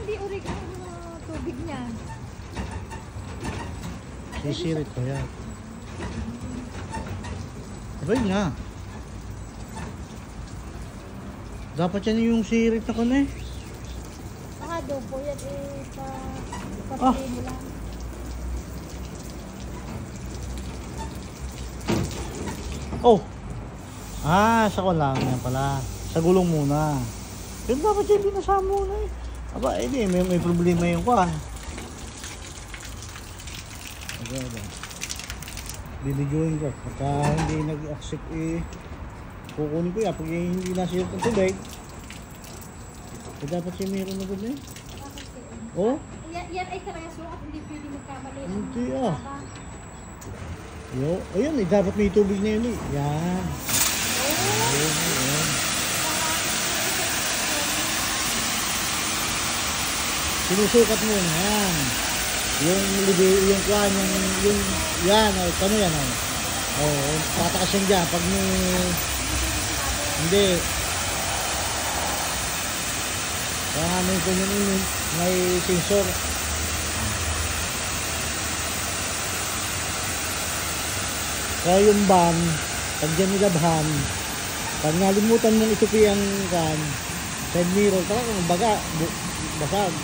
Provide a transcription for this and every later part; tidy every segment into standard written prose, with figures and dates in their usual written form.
hindi urig ang tubig niya. Sisirit ko yan. Abay na. Dapat yan yung sirit na kano eh. Saka adobo yan eh. Ah. Papili mo lang. Oh! Ah, sa ko lang yan pala. Sa gulong muna. Pero dapat yan binasa muna eh. Aba, eh may problema yung kuhan. Bibidyoin ko. Pagka hindi nag-accept eh, kukunin ko yan. Pag hindi nasirit ng tubig, eh dapat siya meron na gano'n eh. Oh? Yan ay kareso at hindi pwede magkamali. Hindi ah. Yo, ayun eh, dapat may tubig na yun eh. Yan. Ayun, ayun. Sinusukat mo na yan. Yung kwan, yung yan, oh, kano yan oh. Oh, tatakas yan dyan pag may hindi. Kaya nga may ganyan yun, may sensor. Kaya yung van, pag dyan nilabhan, pag nalimutan mong itupi ang kan, side mirror, talagang baga, basag.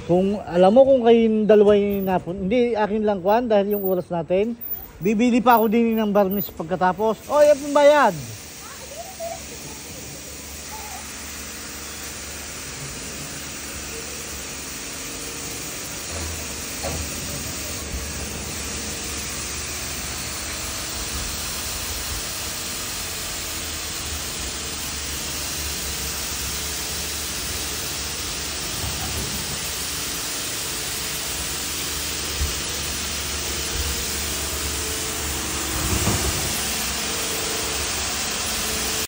Kung alam mo kung kayong dalawa yung napun, hindi akin lang kwan dahil yung oras natin. Bibili pa ako din ng barnis pagkatapos. Oh, yan yung bayad.